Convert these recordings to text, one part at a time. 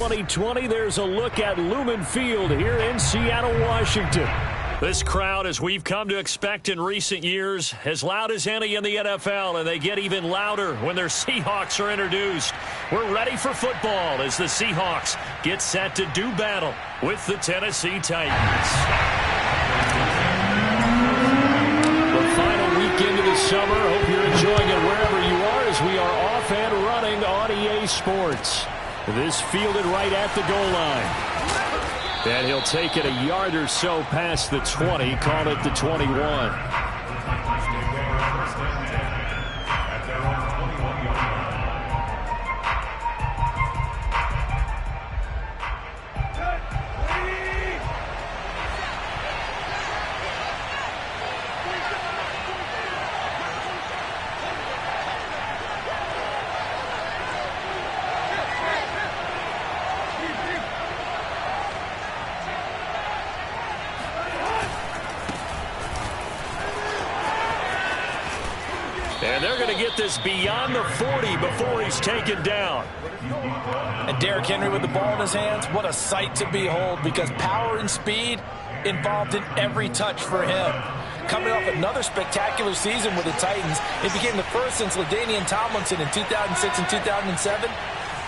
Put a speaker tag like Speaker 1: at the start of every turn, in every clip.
Speaker 1: 2020, there's a look at Lumen Field here in Seattle, Washington. This crowd, as we've come to expect in recent years, as loud as any in the NFL, and they get even louder when their Seahawks are introduced. We're ready for football as the Seahawks get set to do battle with the Tennessee Titans. The final weekend of the summer. Hope you're enjoying it wherever you are as we are off and running on EA Sports. This fielded right at the goal line. And he'll take it a yard or so past the 20, call it the 21. And they're going to get this beyond the 40 before he's taken down.
Speaker 2: And Derrick Henry with the ball in his hands, what a sight to behold, because power and speed involved in every touch for him. Coming off another spectacular season with the Titans, it became the first since LaDainian Tomlinson in 2006 and 2007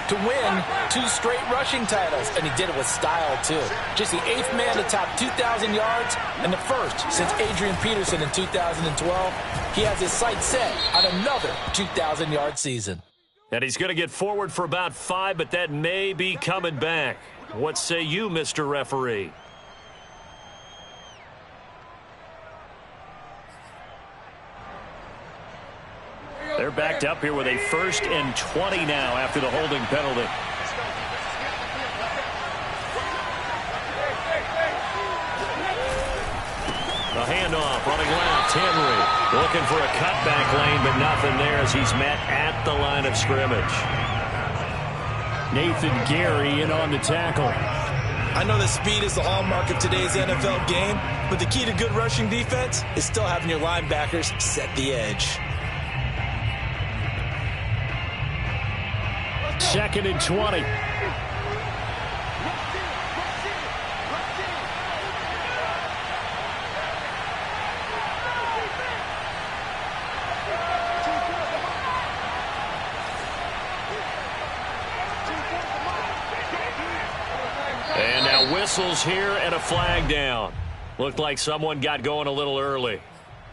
Speaker 2: to win 2 straight rushing titles, and he did it with style too. Just the 8th man to top 2,000 yards and the first since Adrian Peterson in 2012. He has his sights set on another 2,000-yard season.
Speaker 1: And he's going to get forward for about 5, but that may be coming back. What say you, Mr. Referee? They're backed up here with a 1st and 20 now after the holding penalty. The handoff, running left, Henry looking for a cutback lane, but nothing there as he's met at the line of scrimmage. Nathan Gary in on the tackle.
Speaker 2: I know that speed is the hallmark of today's NFL game, but the key to good rushing defense is still having your linebackers set the edge.
Speaker 1: 2nd and 20. And now whistles here and a flag down. Looked like someone got going a little early.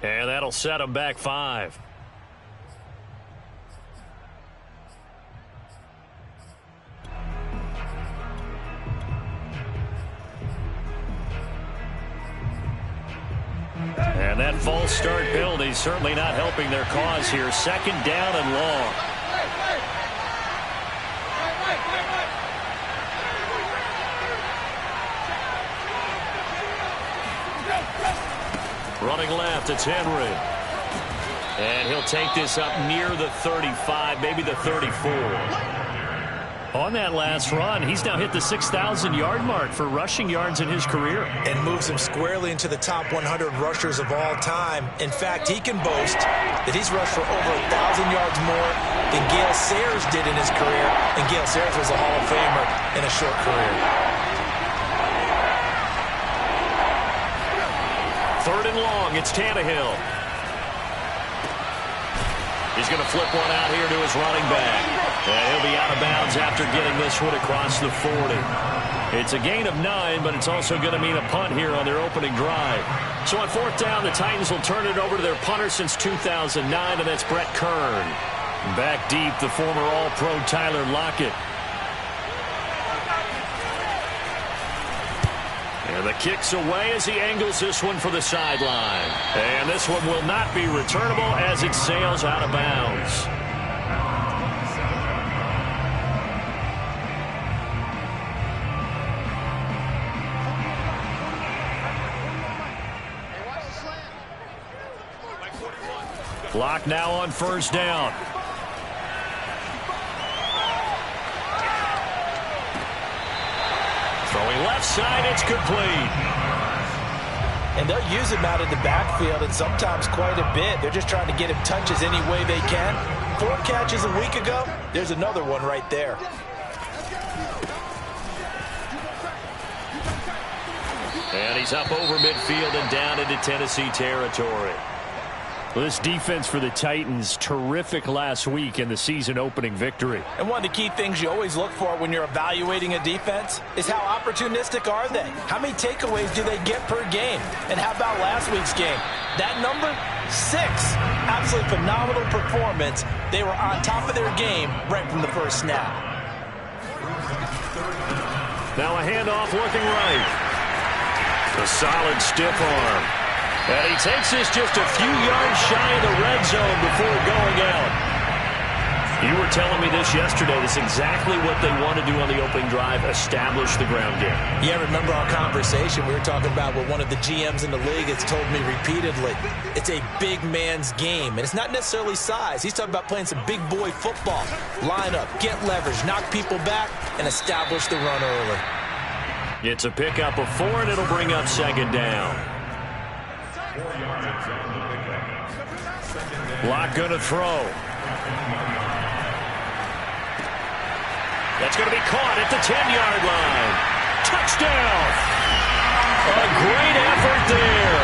Speaker 1: And that'll set them back 5. And that false start penalty certainly not helping their cause here. 2nd down and long. Running left, it's Henry. And he'll take this up near the 35, maybe the 34. On that last run, he's now hit the 6,000-yard mark for rushing yards in his career.
Speaker 2: And moves him squarely into the top 100 rushers of all time. In fact, he can boast that he's rushed for over 1,000 yards more than Gale Sayers did in his career. And Gale Sayers was a Hall of Famer in a short career.
Speaker 1: 3rd and long, it's Tannehill. He's going to flip one out here to his running back. And he'll be out of bounds after getting this one across the 40. It's a gain of 9, but it's also going to mean a punt here on their opening drive. So on 4th down, the Titans will turn it over to their punter since 2009, and that's Brett Kern. Back deep, the former All-Pro Tyler Lockett. And the kick's away as he angles this one for the sideline. And this one will not be returnable as it sails out of bounds. Clock now on 1st down. Throwing left side, it's complete.
Speaker 2: And they'll use him out in the backfield, and sometimes quite a bit. They're just trying to get him touches any way they can. 4 catches a week ago. There's another one right there.
Speaker 1: he's up over midfield and down into Tennessee territory.
Speaker 3: Well, this defense for the Titans, terrific last week in the season-opening victory.
Speaker 2: And one of the key things you always look for when you're evaluating a defense is how opportunistic are they? How many takeaways do they get per game? And how about last week's game? That number, 6. Absolutely phenomenal performance. They were on top of their game right from the first snap.
Speaker 1: Now a handoff looking right. A solid stiff arm. And he takes this just a few yards shy of the red zone before going out. You were telling me this yesterday. This is exactly what they want to do on the opening drive, establish the ground game.
Speaker 2: Yeah, remember our conversation? We were talking about what one of the GMs in the league has told me repeatedly. It's a big man's game, and it's not necessarily size. He's talking about playing some big boy football. Line up, get leverage, knock people back, and establish the run early.
Speaker 1: It's a pickup of 4, and it'll bring up second down. Lock going to throw. That's going to be caught at the 10-yard line. Touchdown! A great effort there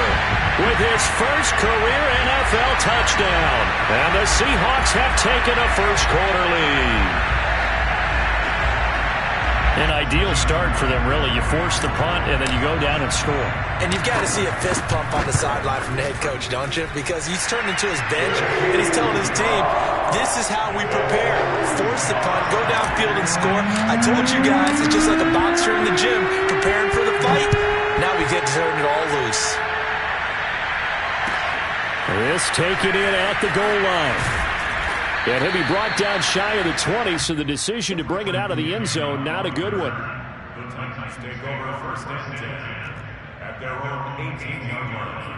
Speaker 1: with his first career NFL touchdown. And the Seahawks have taken a first-quarter lead.
Speaker 3: An ideal start for them, really. You force the punt, and then you go down and score.
Speaker 2: And you've got to see a fist pump on the sideline from the head coach, don't you? Because he's turned into his bench, and he's telling his team, this is how we prepare. Force the punt, go downfield and score. I told you guys, it's just like a boxer in the gym preparing for the fight. Now we get to turn it all loose.
Speaker 3: This taken in at the goal line. And he'll be brought down shy of the 20, so the decision to bring it out of the end zone, not a good one.
Speaker 4: The Titans take over first and 10 at their own 18-yard line.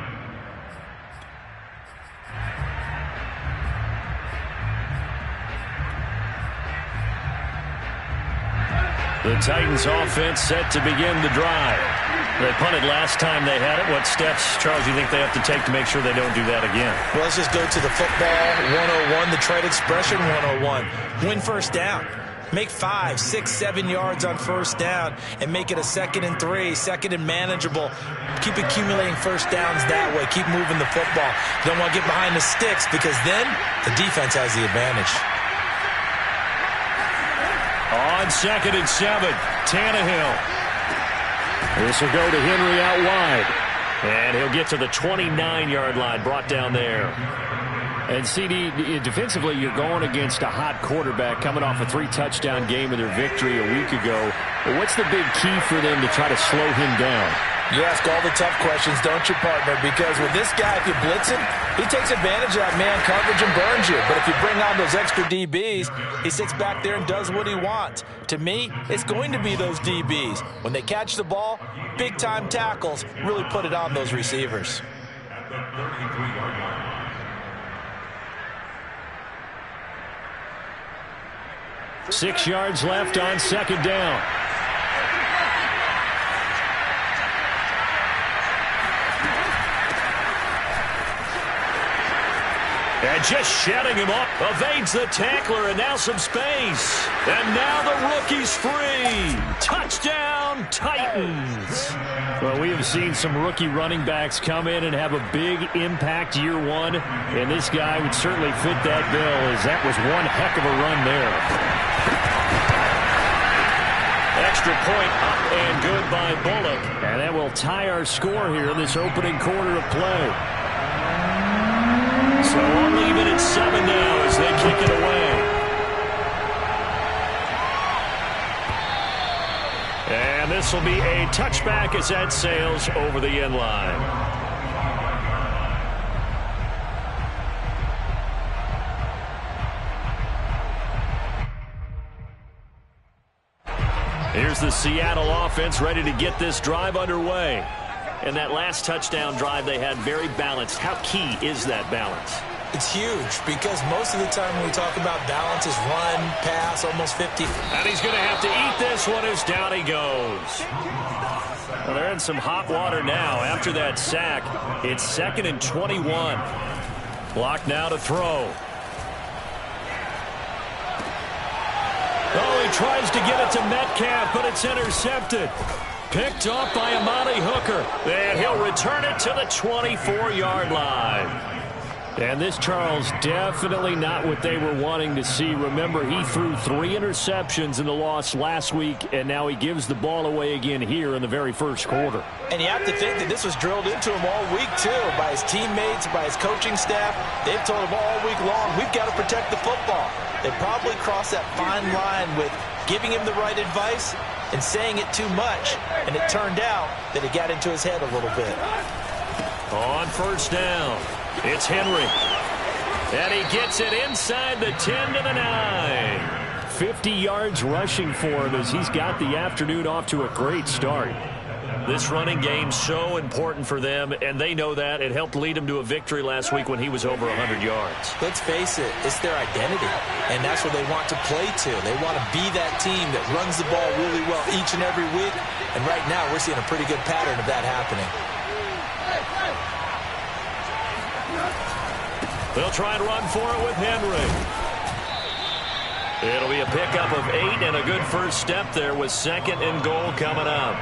Speaker 1: The Titans offense set to begin the drive. They punted last time they had it. What steps, Charles, do you think they have to take to make sure they don't do that again?
Speaker 2: Well, let's just go to the football 101, the trade expression 101. Win first down. Make 5, 6, 7 yards on first down and make it a 2nd and 3, 2nd and manageable. Keep accumulating first downs that way. Keep moving the football. You don't want to get behind the sticks because then the defense has the advantage.
Speaker 1: On 2nd and 7, Tannehill. This will go to Henry out wide. And he'll get to the 29-yard line, brought down there.
Speaker 3: And CD, defensively, you're going against a hot quarterback coming off a 3-touchdown game in their victory a week ago. What's the big key for them to try to slow him down?
Speaker 2: You ask all the tough questions, don't you, partner? Because with this guy, if you blitz him, he takes advantage of that man coverage and burns you. But if you bring on those extra DBs, he sits back there and does what he wants. To me, it's going to be those DBs. When they catch the ball, big-time tackles really put it on those receivers.
Speaker 4: At the 33-yard line.
Speaker 3: Six yards left on second down.
Speaker 1: And just shutting him up, evades the tackler, and now some space. And now the rookie's free. Touchdown, Titans.
Speaker 3: Well, we have seen some rookie running backs come in and have a big impact year one, and this guy would certainly fit that bill, as that was one heck of a run there.
Speaker 1: Extra point up and good by Bullock.
Speaker 3: And that will tie our score here in this opening quarter of play.
Speaker 1: So only even at 7 now as they kick it away. And this will be a touchback as that sails over the end line. Here's the Seattle offense ready to get this drive underway. And that last touchdown drive they had very balanced. How key is that balance?
Speaker 2: It's huge because most of the time when we talk about balance is run, pass, almost 50.
Speaker 1: And he's going to have to eat this one as down he goes. Well, they're in some hot water now after that sack. It's 2nd and 21. Block now to throw. Oh, he tries to get it to Metcalf, but it's intercepted. Picked off by Amani Hooker. And he'll return it to the 24-yard line. And this, Charles, definitely not what they were wanting to see. Remember, he threw 3 interceptions in the loss last week, and now he gives the ball away again here in the very first quarter.
Speaker 2: And you have to think that this was drilled into him all week, too, by his teammates, by his coaching staff. They've told him all week long, we've got to protect the football. They probably crossed that fine line with giving him the right advice and saying it too much, and it turned out that it got into his head a little bit.
Speaker 1: On first down, it's Henry. And he gets it inside the 10 to the 9.
Speaker 3: 50 yards rushing for him as he's got the afternoon off to a great start.
Speaker 1: This running game's so important for them, and they know that. It helped lead them to a victory last week when he was over 100 yards.
Speaker 2: Let's face it, it's their identity, and that's what they want to play to. They want to be that team that runs the ball really well each and every week, and right now we're seeing a pretty good pattern of that happening.
Speaker 1: They'll try and run for it with Henry. It'll be a pickup of 8 and a good first step there with 2nd and goal coming up.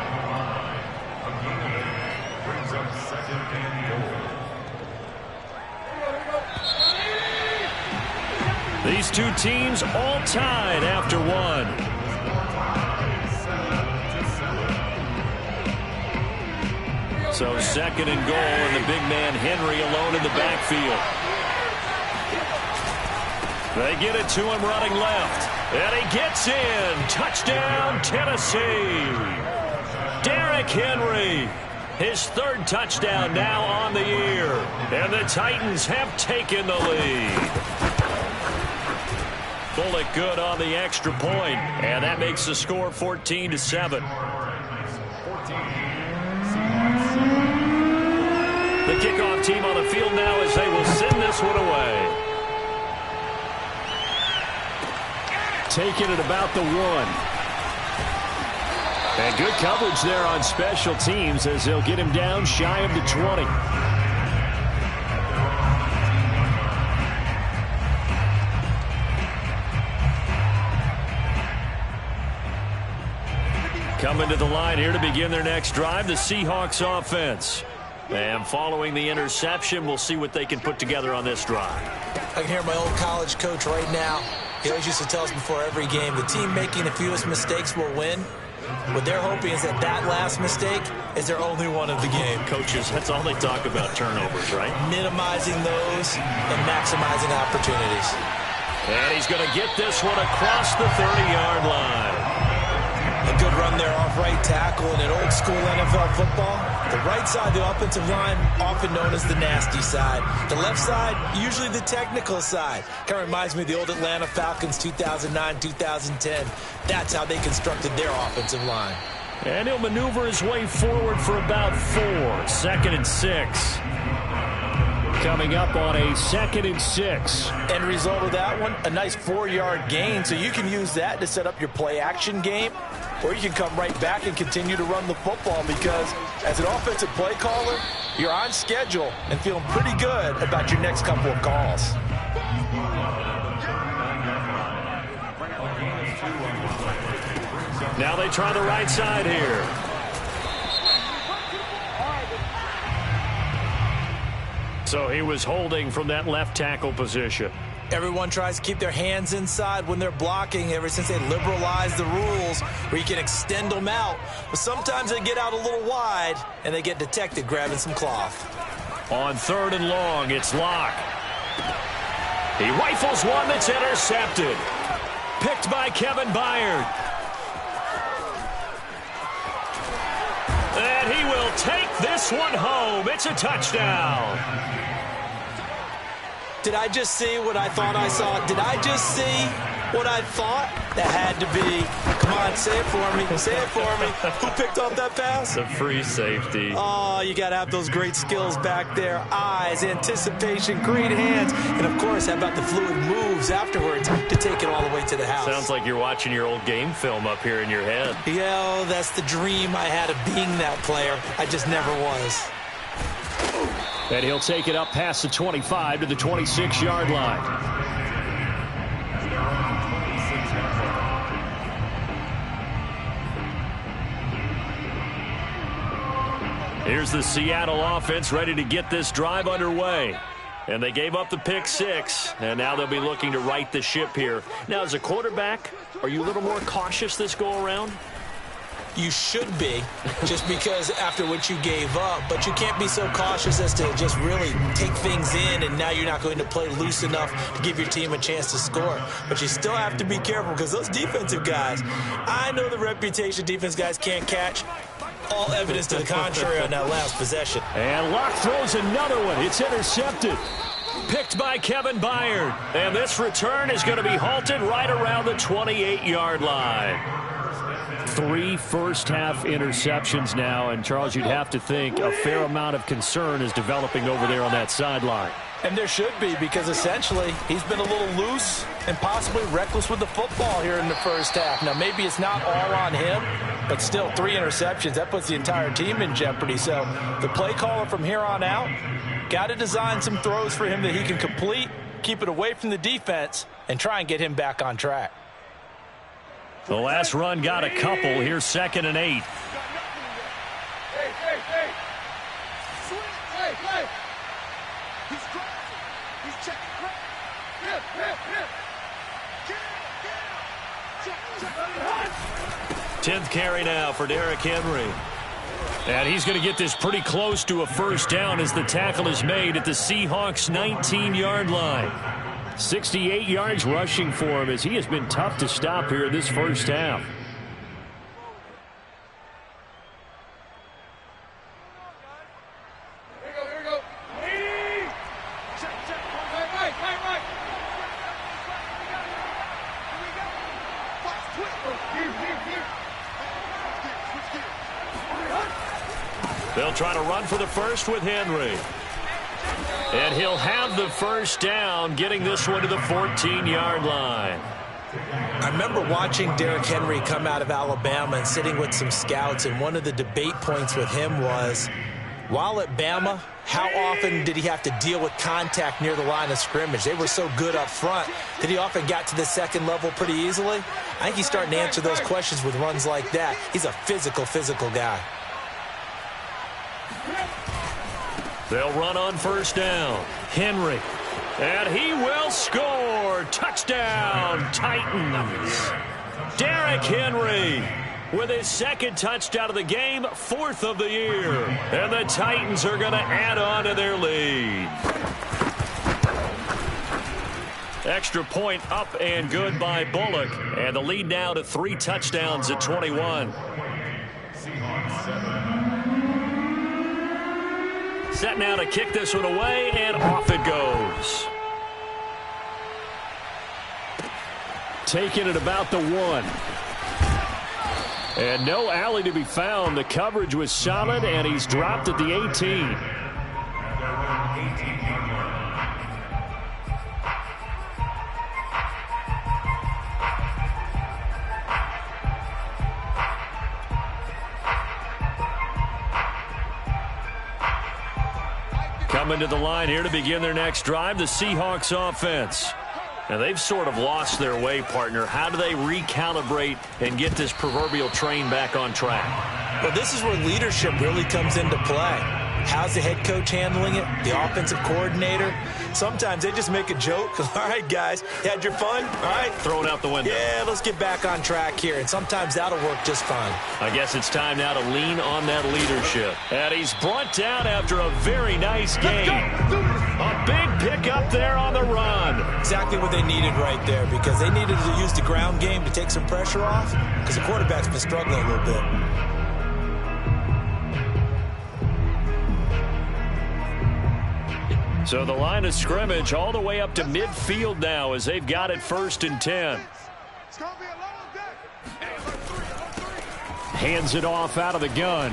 Speaker 1: These two teams all tied after 1. So 2nd and goal, and the big man Henry alone in the backfield. They get it to him running left. And he gets in. Touchdown, Tennessee. Derrick Henry. His 3rd touchdown now on the year. And the Titans have taken the lead. Bullock good on the extra point. And that makes the score 14-7. The kickoff team on the field now as they will send this one away.
Speaker 3: Taking it about the 1. And good coverage there on special teams as they'll get him down shy of the 20.
Speaker 1: Coming to the line here to begin their next drive, the Seahawks offense. And following the interception, we'll see what they can put together on this drive.
Speaker 2: I can hear my old college coach right now. He always used to tell us before every game, the team making the fewest mistakes will win. What they're hoping is that that last mistake is their only one of the game.
Speaker 1: Coaches, that's all they talk about, turnovers, right?
Speaker 2: Minimizing those and maximizing opportunities.
Speaker 1: And he's going to get this one across the 30-yard line.
Speaker 2: A good run there off right tackle in an old school NFL football. The right side, the offensive line, often known as the nasty side. The left side, usually the technical side. Kind of reminds me of the old Atlanta Falcons 2009-2010. That's how they constructed their offensive line.
Speaker 1: And he'll maneuver his way forward for about 4. 2nd and 6.
Speaker 3: Coming up on a 2nd and 6.
Speaker 2: End result of that one, a nice 4-yard gain. So you can use that to set up your play-action game, or you can come right back and continue to run the football because as an offensive play caller, you're on schedule and feeling pretty good about your next couple of calls.
Speaker 1: Now they try the right side here. So he was holding from that left tackle position.
Speaker 2: Everyone tries to keep their hands inside when they're blocking ever since they liberalized the rules where you can extend them out. But sometimes they get out a little wide and they get detected grabbing some cloth.
Speaker 1: On 3rd and long, it's Locke. He rifles one that's intercepted. Picked by Kevin Byard. And he will take this one home. It's a touchdown.
Speaker 2: Did I just see what I thought I saw? Did I just see what I thought? That had to be. Come on, say it for me. Say it for me. Who picked up that pass?
Speaker 1: The free safety.
Speaker 2: Oh, you got to have those great skills back there. Eyes, anticipation, great hands. And, of course, how about the fluid moves afterwards to take it all the way to the house?
Speaker 1: Sounds like you're watching your old game film up here in your head.
Speaker 2: Yeah, that's the dream I had of being that player. I just never was.
Speaker 3: And he'll take it up past the 25 to the 26-yard line.
Speaker 1: Here's the Seattle offense ready to get this drive underway. And they gave up the pick 6, and now they'll be looking to right the ship here. Now, as a quarterback, are you a little more cautious this go-around?
Speaker 2: You should be, just because after what you gave up. But you can't be so cautious as to just really take things in, and now you're not going to play loose enough to give your team a chance to score. But you still have to be careful because those defensive guys, I know the reputation defense guys can't catch. All evidence to the contrary on that last possession.
Speaker 1: And Locke throws another one. It's intercepted. Picked by Kevin Byard. And this return is going to be halted right around the 28-yard line. 3 first-half interceptions now, and Charles, you'd have to think a fair amount of concern is developing over there on that sideline.
Speaker 2: And there should be, because essentially he's been a little loose and possibly reckless with the football here in the first half. Now, maybe it's not all on him, but still 3 interceptions. That puts the entire team in jeopardy. So the play caller from here on out got to design some throws for him that he can complete, keep it away from the defense, and try and get him back on track.
Speaker 1: The last run got a couple. Here's 2nd and 8. Tenth carry now for Derrick Henry. And he's going to get this pretty close to a first down as the tackle is made at the Seahawks' 19-yard line. 68 yards rushing for him as he has been tough to stop here in this first half. They'll try to run for the first with Henry. And he'll have the first down, getting this one to the 14-yard line.
Speaker 2: I remember watching Derrick Henry come out of Alabama and sitting with some scouts, and one of the debate points with him was, while at Bama, how often did he have to deal with contact near the line of scrimmage? They were so good up front that he often got to the second level pretty easily. I think he's starting to answer those questions with runs like that. He's a physical guy.
Speaker 1: They'll run on first down. Henry. And he will score. Touchdown, Titans. Derrick Henry with his 2nd touchdown of the game, 4th of the year. And the Titans are going to add on to their lead. Extra point up and good by Bullock. And the lead now to 3 touchdowns at 21. Set now to kick this one away, and off it goes. Taking it about the 1. And no alley to be found. The coverage was solid, and he's dropped at the 18. Coming to the line here to begin their next drive, the Seahawks offense. Now, they've sort of lost their way, partner. How do they recalibrate and get this proverbial train back on track?
Speaker 2: Well, this is where leadership really comes into play. How's the head coach handling it? The offensive coordinator? Sometimes they just make a joke. All right, guys, you had your fun? All right.
Speaker 1: Throw it out the window.
Speaker 2: Yeah, let's get back on track here. And sometimes that'll work just fine.
Speaker 1: I guess it's time now to lean on that leadership. And he's brought down after a very nice game. A big pickup there on the run.
Speaker 2: Exactly what they needed right there, because they needed to use the ground game to take some pressure off, because the quarterback's been struggling a little bit.
Speaker 1: So the line of scrimmage all the way up to midfield now as they've got it 1st and 10. Hands it off out of the gun.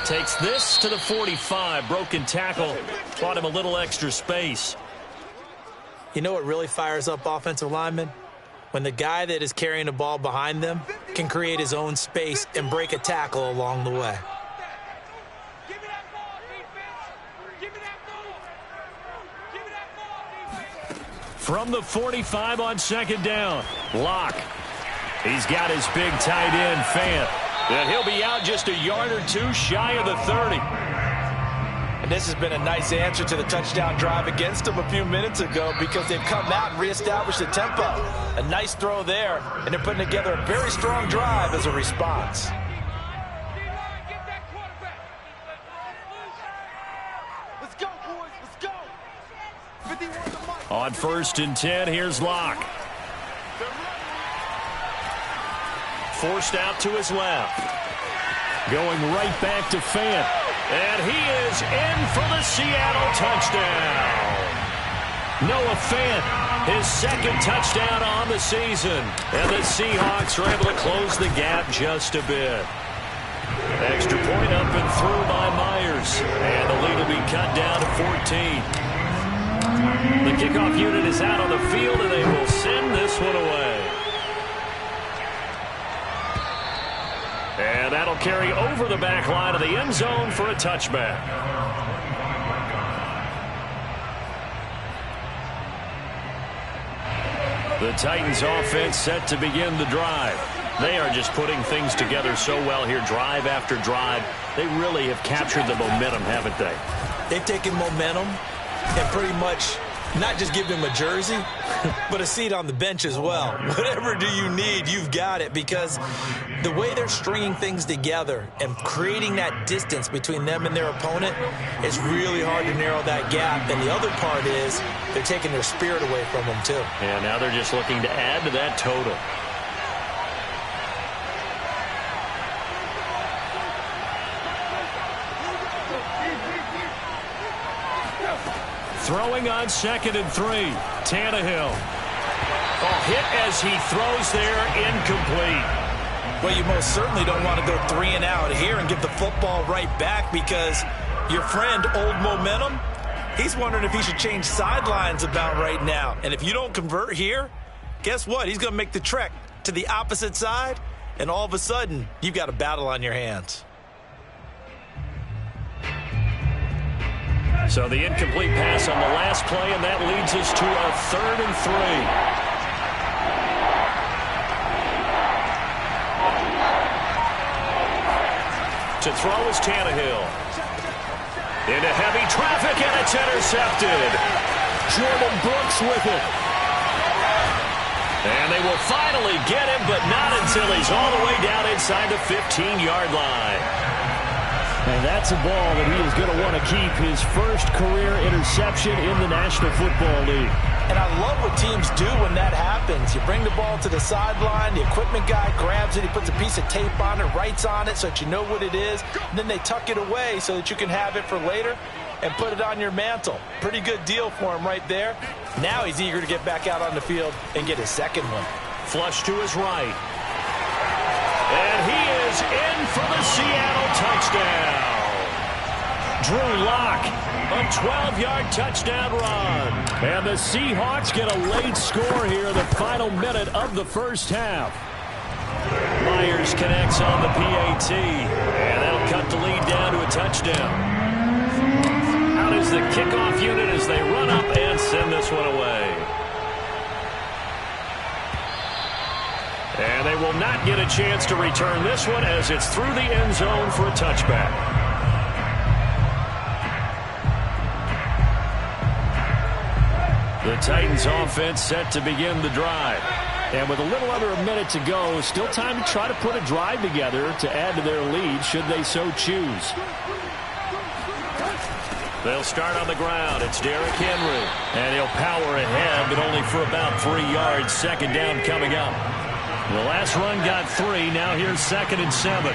Speaker 1: Takes this to the 45. Broken tackle. Bought him a little extra space.
Speaker 2: You know what really fires up offensive linemen? When the guy that is carrying the ball behind them can create his own space and break a tackle along the way.
Speaker 1: From the 45 on 2nd down. Locke. He's got his big tight end, Fant. And he'll be out just a yard or two shy of the 30.
Speaker 2: And this has been a nice answer to the touchdown drive against them a few minutes ago because they've come out and reestablished the tempo. A nice throw there, and they're putting together a very strong drive as a response.
Speaker 5: Let's go, boys. Let's go. 51
Speaker 1: On 1st and 10, here's Locke. Forced out to his left. Going right back to Fant. And he is in for the Seattle touchdown. Noah Fant, his second touchdown on the season. And the Seahawks are able to close the gap just a bit. Extra point up and through by Myers. And the lead will be cut down to 14. The kickoff unit is out on the field, and they will send this one away. And that'll carry over the back line of the end zone for a touchback. The Titans offense set to begin the drive. They are just putting things together so well here, drive after drive. They really have captured the momentum, haven't they?
Speaker 2: They've taken momentum and pretty much not just give them a jersey, but a seat on the bench as well. Whatever do you need, you've got it, because the way they're stringing things together and creating that distance between them and their opponent is really hard to narrow that gap. And the other part is they're taking their spirit away from them, too.
Speaker 1: Yeah, now they're just looking to add to that total. Throwing on 2nd and 3. Tannehill. Oh, hit as he throws there, incomplete.
Speaker 2: Well, you most certainly don't want to go 3 and out here and give the football right back, because your friend, Old Momentum, he's wondering if he should change sidelines about right now. And if you don't convert here, guess what? He's going to make the trek to the opposite side, and all of a sudden, you've got a battle on your hands.
Speaker 1: So the incomplete pass on the last play, and that leads us to a 3rd and 3. To throw is Tannehill. Into heavy traffic, and it's intercepted. Jordan Brooks with it. And they will finally get him, but not until he's all the way down inside the 15-yard line.
Speaker 3: And that's a ball that he is going to want to keep, his first career interception in the National Football League.
Speaker 2: And I love what teams do when that happens. You bring the ball to the sideline, the equipment guy grabs it, he puts a piece of tape on it, writes on it so that you know what it is, and then they tuck it away so that you can have it for later and put it on your mantle. Pretty good deal for him right there. Now he's eager to get back out on the field and get his second one.
Speaker 1: Flush to his right. And he is in for the Seattle touchdown. Drew Lock, a 12-yard touchdown run. And the Seahawks get a late score here in the final minute of the first half. Myers connects on the PAT, and that'll cut the lead down to a touchdown. Out is the kickoff unit as they run up and send this one away. And they will not get a chance to return this one as it's through the end zone for a touchback. The Titans offense set to begin the drive. And with a little under a minute to go, still time to try to put a drive together to add to their lead should they so choose. They'll start on the ground. It's Derrick Henry. And he'll power ahead, but only for about 3 yards. Second down coming up. The last run got 3. Now here's 2nd and 7.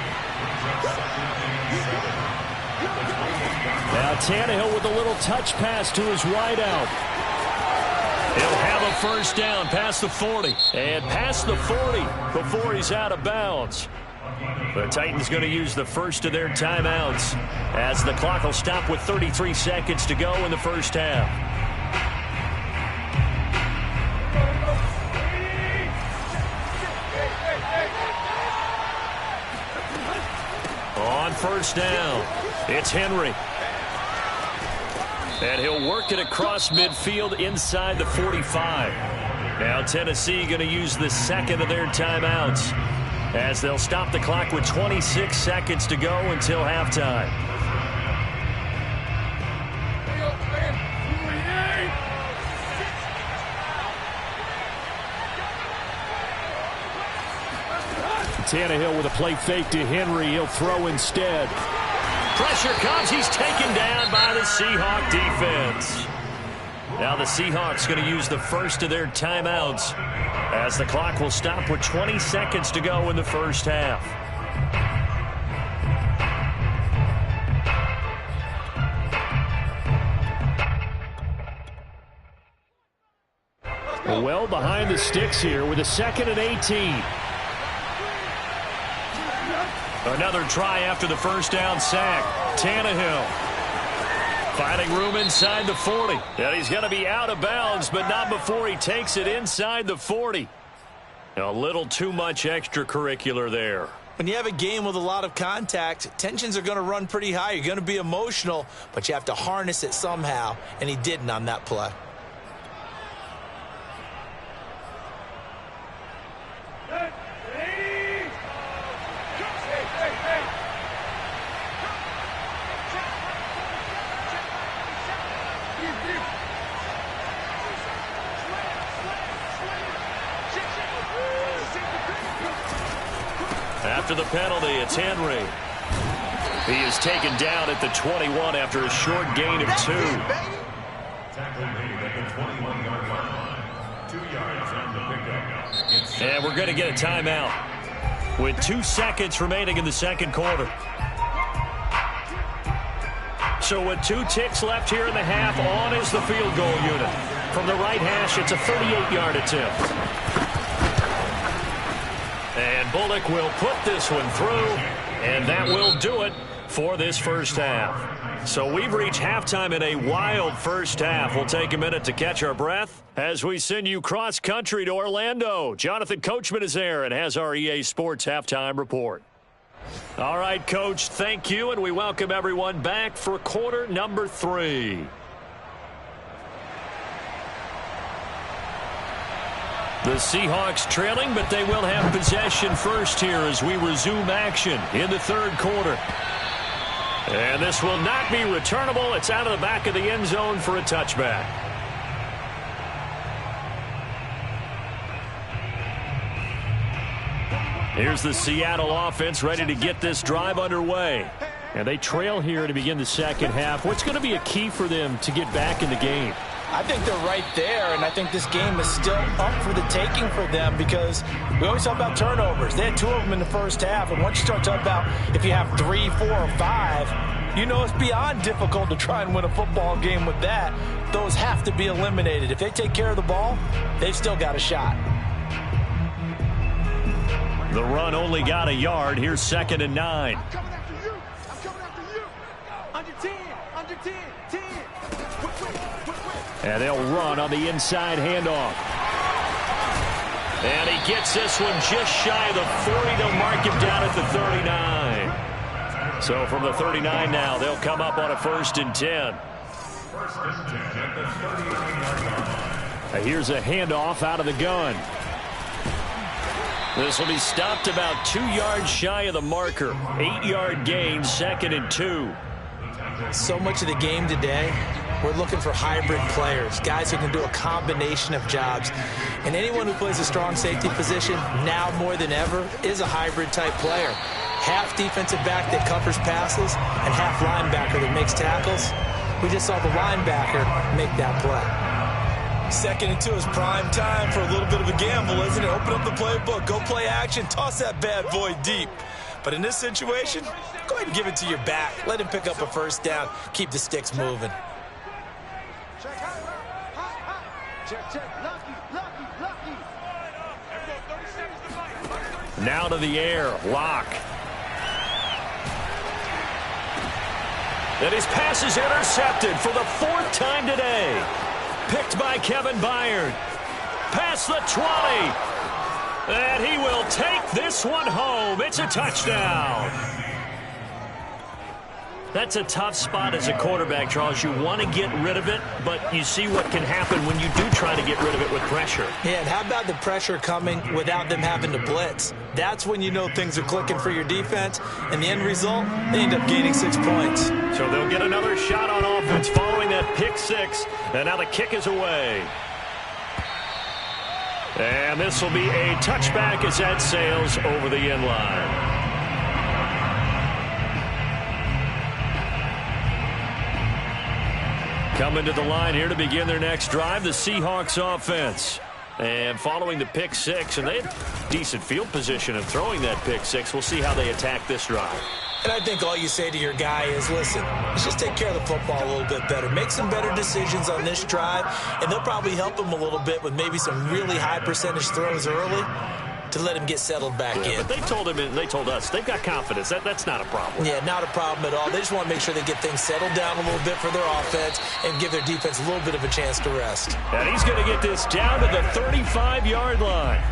Speaker 1: Now Tannehill with a little touch pass to his wideout. He'll have a first down past the 40. And past the 40 before he's out of bounds. The Titans going to use the first of their timeouts as the clock will stop with 33 seconds to go in the first half. On first down, it's Henry. And he'll work it across midfield inside the 45. Now Tennessee going to use the second of their timeouts. as they'll stop the clock with 26 seconds to go until halftime.
Speaker 3: Tannehill with a play fake to Henry. He'll throw instead.
Speaker 1: Pressure comes. He's taken down by the Seahawk defense. Now the Seahawks going to use the first of their timeouts as the clock will stop with 20 seconds to go in the first half.
Speaker 3: Well behind the sticks here with a 2nd and 18.
Speaker 1: Another try after the first down sack. Tannehill finding room inside the 40. And he's going to be out of bounds, but not before he takes it inside the 40. A little too much extracurricular there.
Speaker 2: When you have a game with a lot of contact, tensions are going to run pretty high. You're going to be emotional, but you have to harness it somehow, and he didn't on that play.
Speaker 1: After the penalty, it's Henry. He is taken down at the 21 after a short gain of 2.
Speaker 4: Tackle made at the 21-yard line. 2 yards on the pickup.
Speaker 1: And we're going to get a timeout with 2 seconds remaining in the second quarter. So with 2 ticks left here in the half, on is the field goal unit. From the right hash, it's a 38-yard attempt. And Bullock will put this one through, and that will do it for this first half. So we've reached halftime in a wild first half. We'll take a minute to catch our breath as we send you cross-country to Orlando. Jonathan Coachman is there and has our EA Sports halftime report. All right, Coach, thank you, and we welcome everyone back for quarter number 3. The Seahawks trailing, but they will have possession first here as we resume action in the third quarter. And this will not be returnable. It's out of the back of the end zone for a touchback. Here's the Seattle offense ready to get this drive underway.
Speaker 3: And they trail here to begin the second half. What's going to be a key for them to get back in the game?
Speaker 2: I think they're right there, and I think this game is still up for the taking for them because we always talk about turnovers. They had 2 of them in the first half, and once you start talking about if you have 3, 4, or 5, you know it's beyond difficult to try and win a football game with that. Those have to be eliminated. If they take care of the ball, they've still got a shot.
Speaker 1: The run only got a yard. Here's 2nd and 9.
Speaker 5: I'm coming after you. I'm coming after you. Under 10. Under 10. 10.
Speaker 3: And they'll run on the inside handoff.
Speaker 1: And he gets this one just shy of the 40. They'll mark him down at the 39. So from the 39 now, they'll come up on a 1st and 10.
Speaker 4: First and 10 at the 39-yard line.
Speaker 3: Here's a handoff out of the gun.
Speaker 1: This will be stopped about 2 yards shy of the marker. 8-yard gain, 2nd and 2.
Speaker 2: So much of the game today, we're looking for hybrid players, guys who can do a combination of jobs. And anyone who plays a strong safety position, now more than ever, is a hybrid type player. Half defensive back that covers passes and half linebacker that makes tackles. We just saw the linebacker make that play. 2nd and 2 is prime time for a little bit of a gamble, isn't it? Open up the playbook, go play action, toss that bad boy deep. But in this situation, go ahead and give it to your back. Let him pick up a first down. Keep the sticks moving.
Speaker 5: Check. Lucky.
Speaker 1: Now to the air. Lock. And his pass is intercepted for the 4th time today. Picked by Kevin Byard. Past the 20. And he will take this one home. It's a touchdown. That's a tough spot as a quarterback, Charles. You want to get rid of it, but you see what can happen when you do try to get rid of it with pressure.
Speaker 2: Yeah, and how about the pressure coming without them having to blitz? That's when you know things are clicking for your defense, and the end result, they end up gaining 6 points.
Speaker 1: So they'll get another shot on offense following that pick six, and now the kick is away. And this will be a touchback as that sails over the end line. Coming to the line here to begin their next drive, the Seahawks offense. And following the pick six, and they had decent field position of throwing that pick six. We'll see how they attack this drive.
Speaker 2: And I think all you say to your guy is, listen, let's just take care of the football a little bit better. Make some better decisions on this drive, and they'll probably help him a little bit with maybe some really high percentage throws early to let him get settled back in.
Speaker 1: But they told him, and they told us, they've got confidence. That's not a problem.
Speaker 2: Yeah, not a problem at all. They just want to make sure they get things settled down a little bit for their offense and give their defense a little bit of a chance to rest.
Speaker 1: And he's going to get this down to the 35-yard line.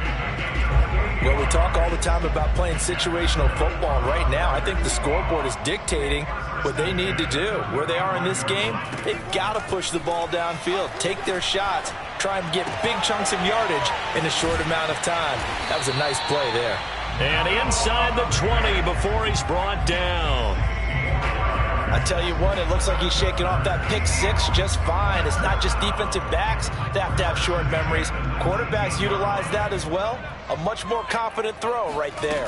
Speaker 2: Well, we talk all the time about playing situational football. Right now, I think the scoreboard is dictating what they need to do. Where they are in this game, they've got to push the ball downfield, take their shots, try and get big chunks of yardage in a short amount of time. That was a nice play there.
Speaker 1: And inside the 20 before he's brought down.
Speaker 2: I tell you what, it looks like he's shaking off that pick six just fine. It's not just defensive backs that have to have short memories. Quarterbacks utilize that as well. A much more confident throw right there.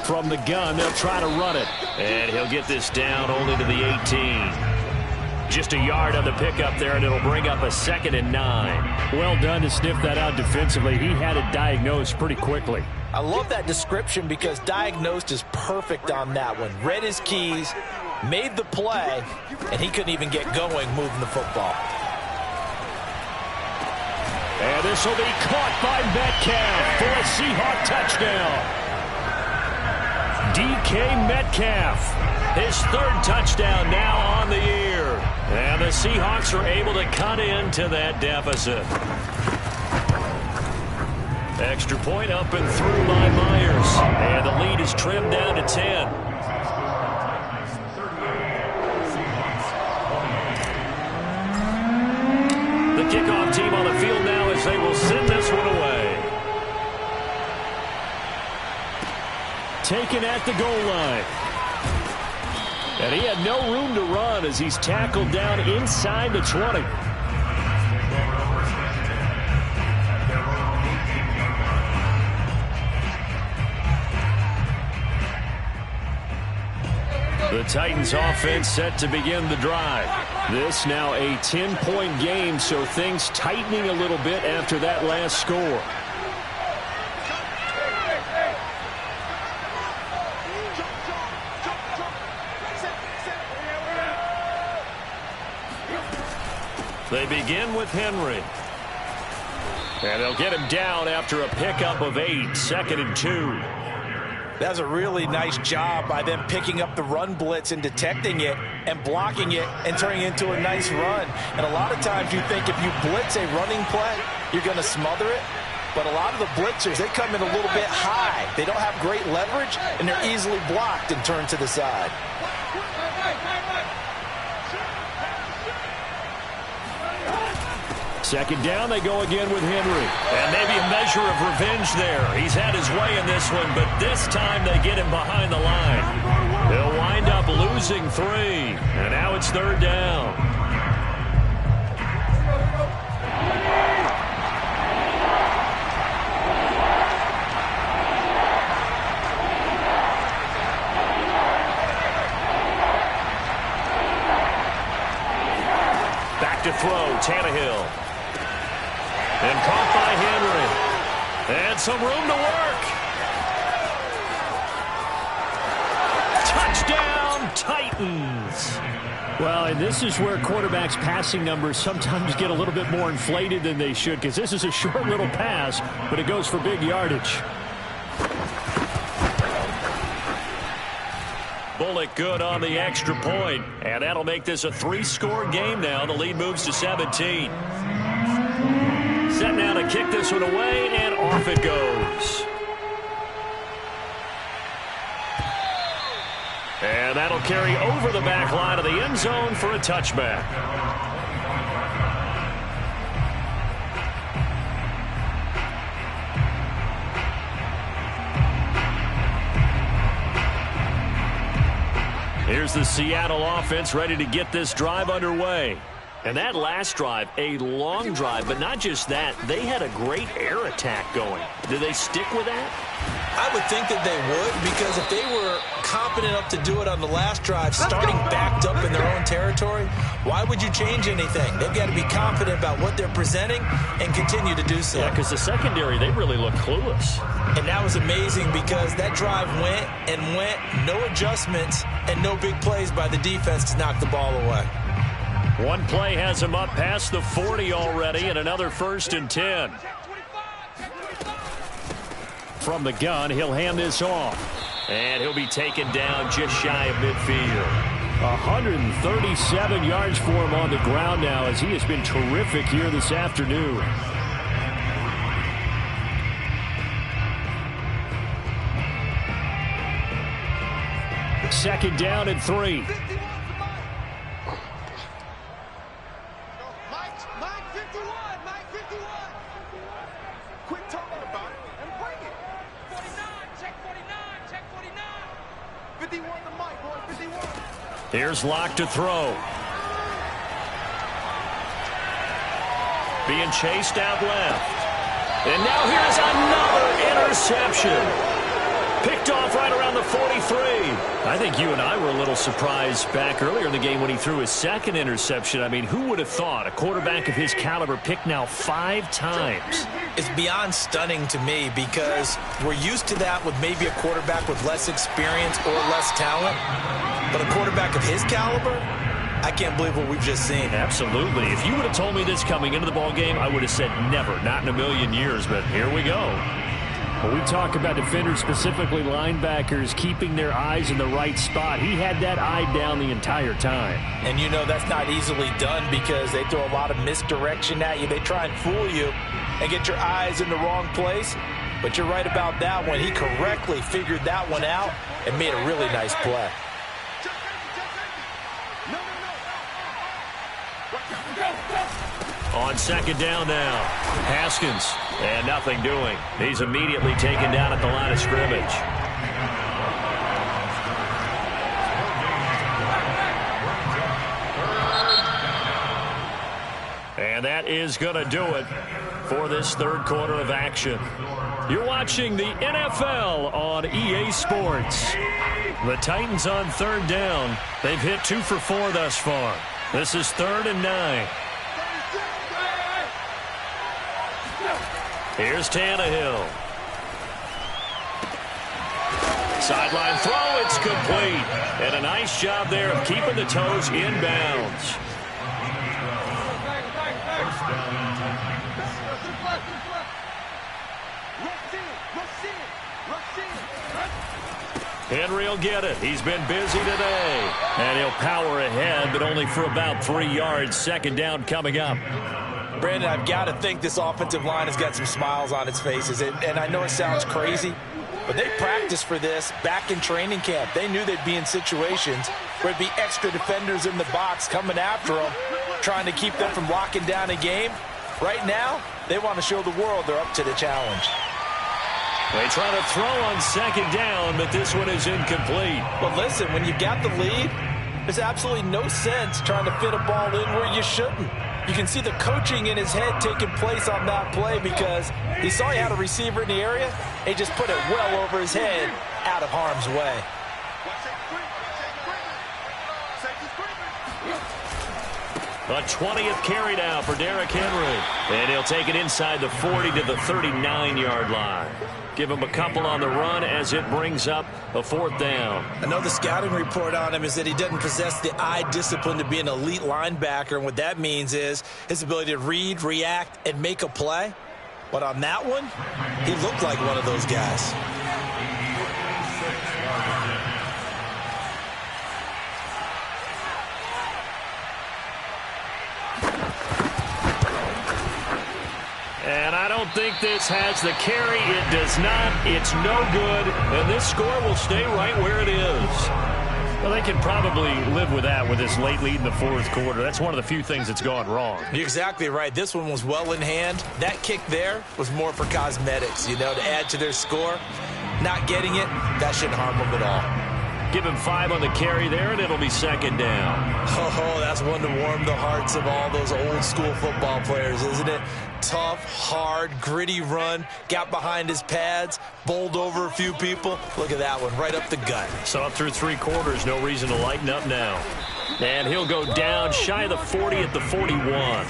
Speaker 1: From the gun, they'll try to run it. And he'll get this down only to the 18. Just a yard on the pickup there, and it'll bring up a 2nd and 9.
Speaker 3: Well done to sniff that out defensively. He had it diagnosed pretty quickly.
Speaker 2: I love that description because diagnosed is perfect on that one. Read his keys, made the play, and he couldn't even get going moving the football.
Speaker 3: And this will be caught by Metcalf for a Seahawk touchdown. DK Metcalf, his 3rd touchdown now on the year. And the Seahawks are able to cut into that deficit. Extra point up and through by Myers. And the lead is trimmed down to 10. The kickoff team on the field now as they will send this one away. Taken at the goal line. And he had no room to run as he's tackled down inside the 20. The Titans offense set to begin the drive. This now a 10-point game, so things tightening a little bit after that last score. They begin with Henry. And they'll get him down after a pickup of 8, 2nd and 2.
Speaker 2: That's a really nice job by them picking up the run blitz and detecting it and blocking it and turning it into a nice run. And a lot of times you think if you blitz a running play, you're going to smother it. But a lot of the blitzers, they come in a little bit high. They don't have great leverage, and they're easily blocked and turned to the side.
Speaker 3: Second down, they go again with Henry.
Speaker 1: And maybe a measure of revenge there. He's had his way in this one, but this time they get him behind the line. They'll wind up losing 3. And now it's 3rd down. Back to throw, Tannehill. And caught by Henry. And some room to work. Touchdown, Titans.
Speaker 3: Well, and this is where quarterbacks' passing numbers sometimes get a little bit more inflated than they should, because this is a short little pass, but it goes for big yardage.
Speaker 1: Bullock good on the extra point. And that'll make this a 3-score game now. The lead moves to 17. Set now to kick this one away, and off it goes. And that'll carry over the back line of the end zone for a touchback. Here's the Seattle offense ready to get this drive underway. And that last drive, a long drive, but not just that. They had a great air attack going. Did they stick with that?
Speaker 2: I would think that they would, because if they were competent enough to do it on the last drive, starting backed up in their own territory, why would you change anything? They've got to be confident about what they're presenting and continue to do so.
Speaker 1: Yeah, because the secondary, they really look clueless.
Speaker 2: And that was amazing because that drive went and went, no adjustments and no big plays by the defense to knock the ball away.
Speaker 1: One play has him up past the 40 already, and another 1st and 10. From the gun, he'll hand this off. And he'll be taken down just shy of midfield.
Speaker 3: 137 yards for him on the ground now, as he has been terrific here this afternoon. Second down and 3.
Speaker 1: Here's Locke to throw. Being chased out left. And now here's another interception. Picked off right around the 43. I think you and I were a little surprised back earlier in the game when he threw his second interception. I mean, who would have thought a quarterback of his caliber picked now 5 times?
Speaker 2: It's beyond stunning to me because we're used to that with maybe a quarterback with less experience or less talent. But a quarterback of his caliber, I can't believe what we've just seen.
Speaker 1: Absolutely. If you would have told me this coming into the ballgame, I would have said never, not in a million years. But here we go.
Speaker 3: When we talk about defenders, specifically linebackers, keeping their eyes in the right spot, he had that eye down the entire time.
Speaker 2: And you know that's not easily done because they throw a lot of misdirection at you. They try and fool you and get your eyes in the wrong place. But you're right about that one. He correctly figured that one out and made a really nice play.
Speaker 1: On second down now, Haskins, and nothing doing. He's immediately taken down at the line of scrimmage. And that is going to do it for this third quarter of action. You're watching the NFL on EA Sports. The Titans on third down. They've hit 2 for 4 thus far. This is 3rd and 9. Here's Tannehill. Sideline throw, it's complete. And a nice job there of keeping the toes in bounds. Henry will get it. He's been busy today. And he'll power ahead, but only for about 3 yards. Second down coming up.
Speaker 2: Brandon, I've got to think this offensive line has got some smiles on its faces. And I know it sounds crazy, but they practiced for this back in training camp. They knew they'd be in situations where there'd be extra defenders in the box coming after them, trying to keep them from locking down a game. Right now, they want to show the world they're up to the challenge.
Speaker 1: They try to throw on second down, but this one is incomplete.
Speaker 2: But listen, when you've got the lead, there's absolutely no sense trying to fit a ball in where you shouldn't. You can see the coaching in his head taking place on that play because he saw he had a receiver in the area. He just put it well over his head out of harm's way.
Speaker 1: A 20th carry now for Derrick Henry. And he'll take it inside the 40 to the 39-yard line. Give him a couple on the run as it brings up a 4th down.
Speaker 2: I know the scouting report on him is that he doesn't possess the eye discipline to be an elite linebacker. And what that means is his ability to read, react, and make a play. But on that one, he looked like one of those guys.
Speaker 1: And I don't think this has the carry. It does not. It's no good. And this score will stay right where it is. can probably live with that with this late lead in the fourth quarter. That's one of the few things that's gone wrong.
Speaker 2: You're exactly right. This one was well in hand. That kick there was more for cosmetics, you know, to add to their score. Not getting it, that shouldn't harm them at all.
Speaker 1: Give him 5 on the carry there, and it'll be second down.
Speaker 2: Oh, that's one to warm the hearts of all those old-school football players, isn't it? Tough, hard, gritty run, got behind his pads, bowled over a few people. Look at that one, right up the gut.
Speaker 1: So up through 3 quarters, no reason to lighten up now. And he'll go down shy of the 40 at the 41.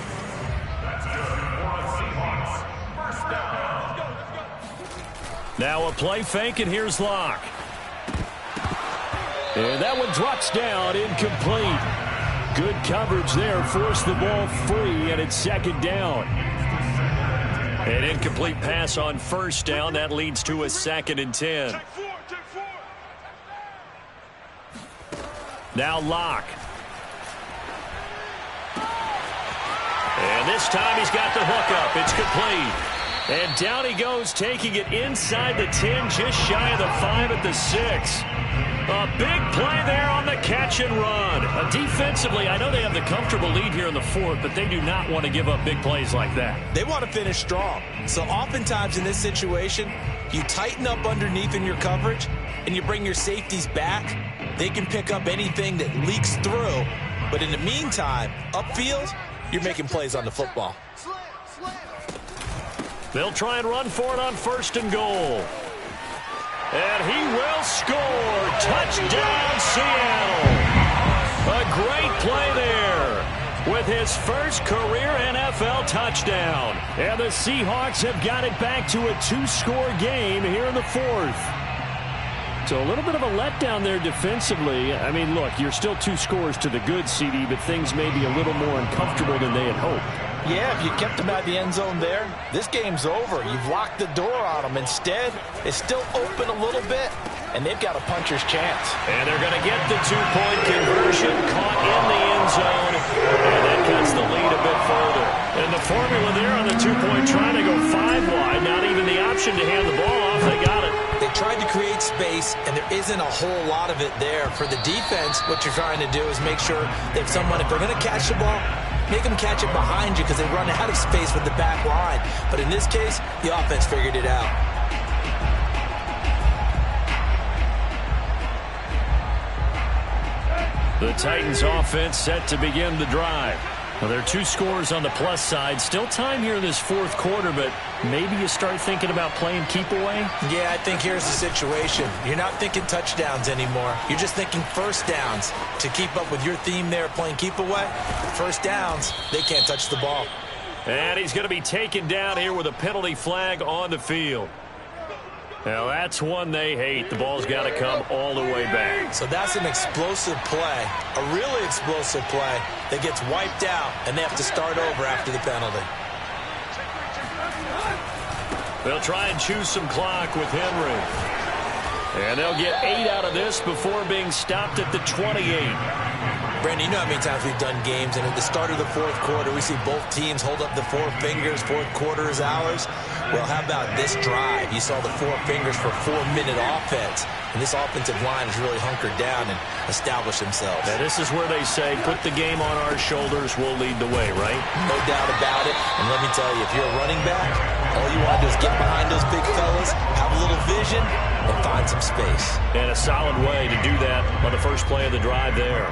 Speaker 1: Now a play fake, and here's Locke. And that one drops down, incomplete. Good coverage there, forced the ball free, and it's second down. An incomplete pass on first down. That leads to a 2nd and 10. Now Locke. And this time he's got the hook up. It's complete. And down he goes, taking it inside the 10, just shy of the 5 at the 6. A big play there on the catch and run. Defensively, I know they have the comfortable lead here in the fourth, but they do not want to give up big plays like that.
Speaker 2: They want to finish strong. So oftentimes in this situation, you tighten up underneath in your coverage, and you bring your safeties back. They can pick up anything that leaks through. But in the meantime, upfield, you're making plays on the football.
Speaker 1: They'll try and run for it on 1st and goal. And he will score. Touchdown, Seattle. A great play there with his first career NFL touchdown. And the Seahawks have got it back to a 2-score game here in the fourth. So a little bit of a letdown there defensively. I mean, look, you're still 2 scores to the good, CD, but things may be a little more uncomfortable than they had hoped.
Speaker 2: Yeah, if you kept them out of the end zone there, this game's over. You've locked the door on them. Instead, it's still open a little bit, and they've got a puncher's chance.
Speaker 1: And they're going to get the 2-point conversion, caught in the end zone, and that cuts the lead a bit further. And the formula there on the 2-point, trying to go 5 wide, not even the option to hand the ball off. They got it.
Speaker 2: They tried to create space, and there isn't a whole lot of it there. For the defense, what you're trying to do is make sure that someone, if they're going to catch the ball, make them catch it behind you because they run out of space with the back line. But in this case, the offense figured it out.
Speaker 1: The Titans offense set to begin the drive. Well, there are 2 scores on the plus side. Still time here in this fourth quarter, but maybe you start thinking about playing keep away?
Speaker 2: Yeah, I think here's the situation. You're not thinking touchdowns anymore. You're just thinking first downs. To keep up with your theme there, playing keep away, first downs, they can't touch the ball.
Speaker 1: And he's going to be taken down here with a penalty flag on the field. Now, that's one they hate. The ball's got to come all the way back.
Speaker 2: So that's an explosive play, a really explosive play that gets wiped out, and they have to start over after the penalty.
Speaker 1: They'll try and choose some clock with Henry. And they'll get 8 out of this before being stopped at the 28.
Speaker 2: Brandon, you know how many times we've done games, and at the start of the fourth quarter, we see both teams hold up the 4 fingers, fourth quarter is ours. Well, how about this drive? You saw the 4 fingers for 4-minute offense, and this offensive line has really hunkered down and established themselves.
Speaker 1: Now, this is where they say, put the game on our shoulders, we'll lead the way, right?
Speaker 2: No doubt about it, and let me tell you, if you're a running back, all you want to do is get behind those big fellas, have a little vision, and find some space.
Speaker 1: And a solid way to do that on the first play of the drive there.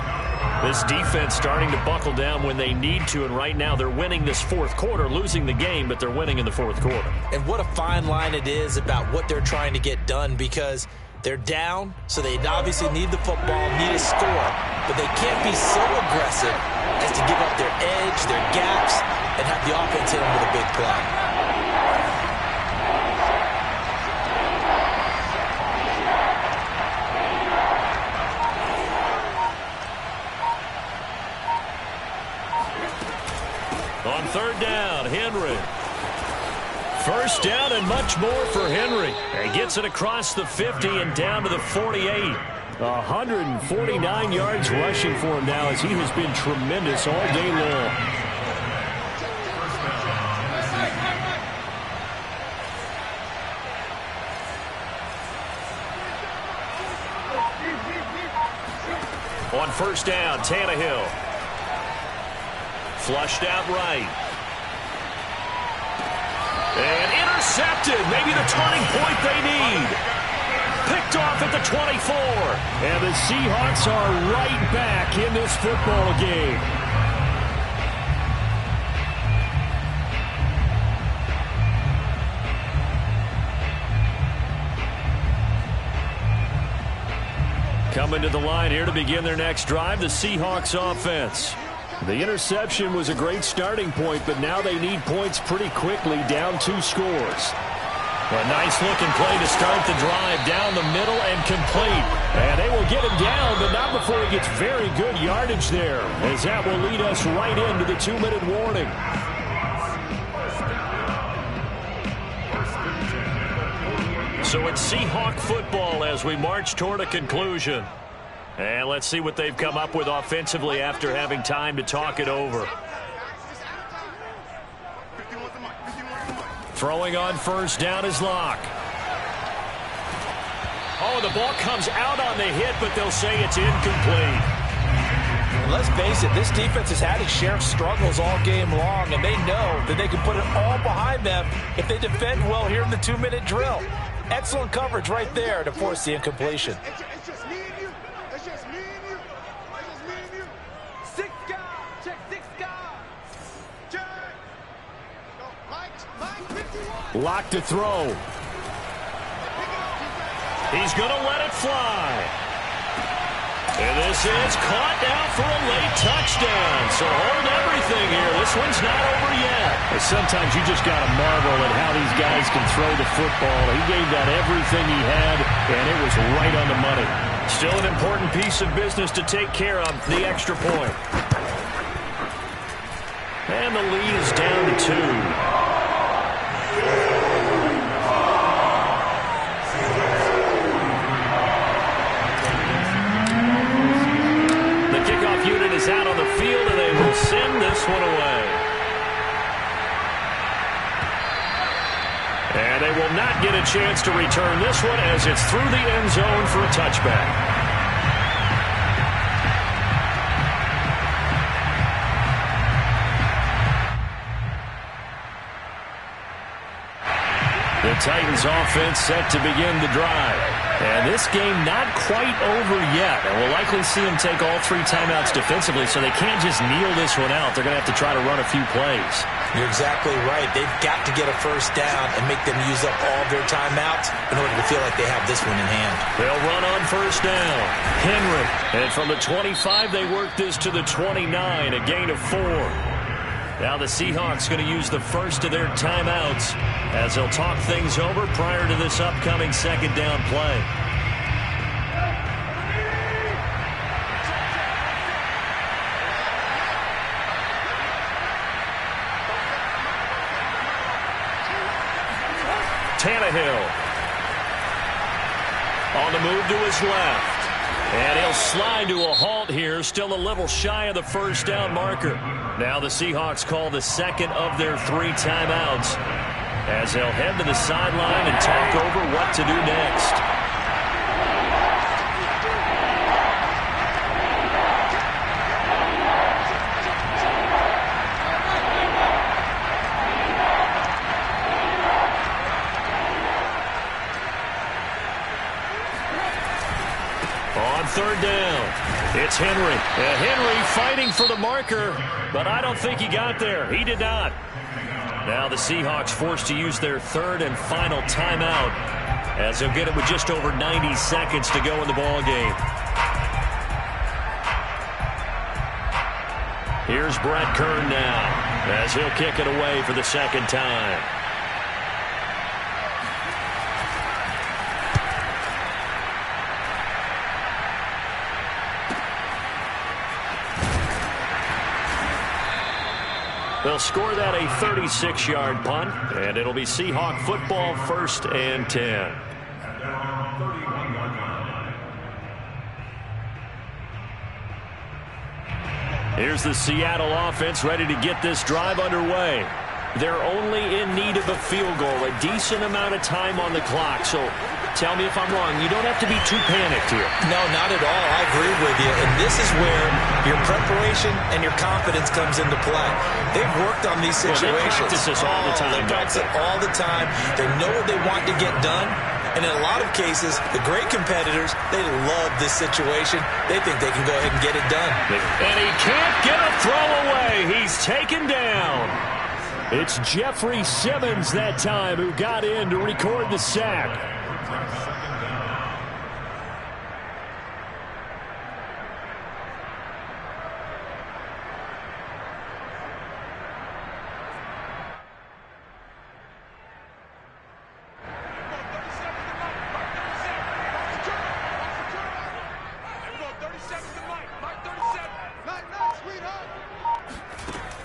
Speaker 1: This defense starting to buckle down when they need to, and right now they're winning this fourth quarter, losing the game, but they're winning in the fourth quarter.
Speaker 2: And what a fine line it is about what they're trying to get done, because they're down, so they obviously need the football, need a score, but they can't be so aggressive as to give up their edge, their gaps, and have the offense hit them with a big play.
Speaker 1: On third down, Henry. First down and much more for Henry. He gets it across the 50 and down to the 48. 149 yards rushing for him now, as he has been tremendous all day long. On first down, Tannehill. Flushed out right. And intercepted. Maybe the turning point they need. Picked off at the 24.
Speaker 3: And the Seahawks are right back in this football game. Coming to the line here to begin their next drive, the Seahawks offense. The interception was a great starting point, but now they need points pretty quickly, down 2 scores.
Speaker 1: A nice-looking play to start the drive down the middle and complete.
Speaker 3: And they will get him down, but not before he gets very good yardage there, as that will lead us right into the 2-minute warning.
Speaker 1: So it's Seahawk football as we march toward a conclusion. And let's see what they've come up with offensively after having time to talk it over. Throwing on first down is Locke. Oh, the ball comes out on the hit, but they'll say it's incomplete.
Speaker 2: Let's face it, this defense has had its share of struggles all game long, and they know that they can put it all behind them if they defend well here in the 2-minute drill. Excellent coverage right there to force the incompletion.
Speaker 5: It's just me and you. It's just me and you. It's just me and you. 6 guys. Check 6 guys. Check. Mike 51.
Speaker 3: Locke to throw.
Speaker 1: He's going to let it fly. And this is caught now for a late touchdown. So hold everything here. This one's not over yet.
Speaker 3: Sometimes you just got to marvel at how these guys can throw the football. He gave that everything he had, and it was right on the money.
Speaker 1: Still an important piece of business to take care of, the extra point. And the lead is down to 2. Unit is out on the field, and they will send this one away. And they will not get a chance to return this one as it's through the end zone for a touchback. The Titans offense set to begin the drive. And this game not quite over yet. And we'll likely see them take all 3 timeouts defensively, so they can't just kneel this one out. They're going to have to try to run a few plays.
Speaker 2: You're exactly right. They've got to get a first down and make them use up all their timeouts in order to feel like they have this one in hand.
Speaker 1: They'll run on first down. Henry. And from the 25, they work this to the 29, a gain of 4. Now the Seahawks going to use the first of their timeouts as they'll talk things over prior to this upcoming second down play. Tannehill on the move to his left. And he'll slide to a halt here, still a little shy of the first down marker. Now the Seahawks call the second of their 3 timeouts as they'll head to the sideline and talk over what to do next. On third down, it's Henry. Henry fighting for the marker, but I don't think he got there. He did not. Now the Seahawks forced to use their 3rd and final timeout as they'll get it with just over 90 seconds to go in the ball game. Here's Brett Kern now as he'll kick it away for the second time. They'll score that a 36-yard punt, and it'll be Seahawk football 1st and 10. Here's the Seattle offense ready to get this drive underway.
Speaker 3: They're only in need of a field goal, a decent amount of time on the clock. So tell me if I'm wrong. You don't have to be too panicked here.
Speaker 2: No, not at all. I agree with you. And this is where your preparation and your confidence comes into play. They've worked on these situations.
Speaker 3: Well, they practice this all the time.
Speaker 2: They practice it all the time. They know what they want to get done. And in a lot of cases, the great competitors, they love this situation. They think they can go ahead and get it done.
Speaker 3: And he can't get a throw away. He's taken down. It's Jeffrey Simmons that time who got in to record the sack.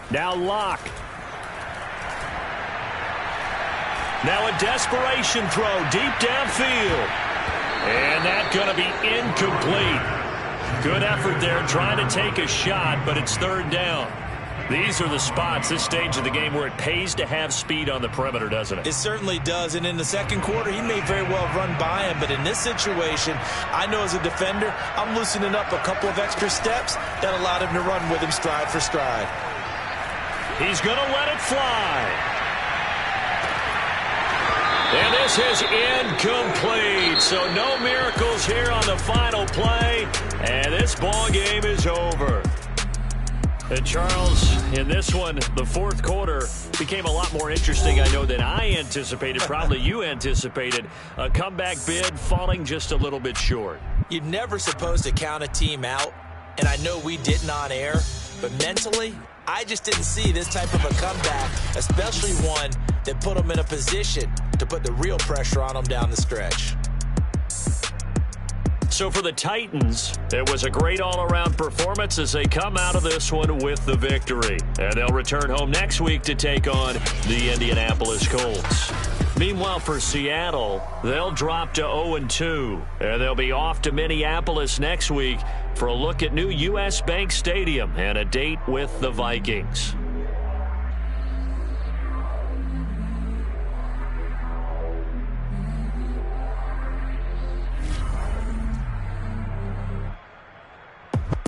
Speaker 3: Now Locke. Now a desperation throw deep downfield. And that's going to be incomplete. Good effort there trying to take a shot, but it's third down. These are the spots, this stage of the game, where it pays to have speed on the perimeter, doesn't it?
Speaker 2: It certainly does. And in the second quarter, he may very well run by him. But in this situation, I know as a defender, I'm loosening up a couple of extra steps that allowed him to run with him stride for stride.
Speaker 3: He's going to let it fly. And this is incomplete. So no miracles here on the final play. And this ball game is over. And Charles, in this one, the fourth quarter became a lot more interesting, I know, than I anticipated. Probably you anticipated. A comeback bid falling just a little bit short.
Speaker 2: You're never supposed to count a team out. And I know we didn't on air. But mentally, I just didn't see this type of a comeback, especially one that put them in a position to put the real pressure on them down the stretch.
Speaker 3: So for the Titans, it was a great all-around performance as they come out of this one with the victory. And they'll return home next week to take on the Indianapolis Colts. Meanwhile, for Seattle, they'll drop to 0-2. And they'll be off to Minneapolis next week for a look at new U.S. Bank Stadium and a date with the Vikings.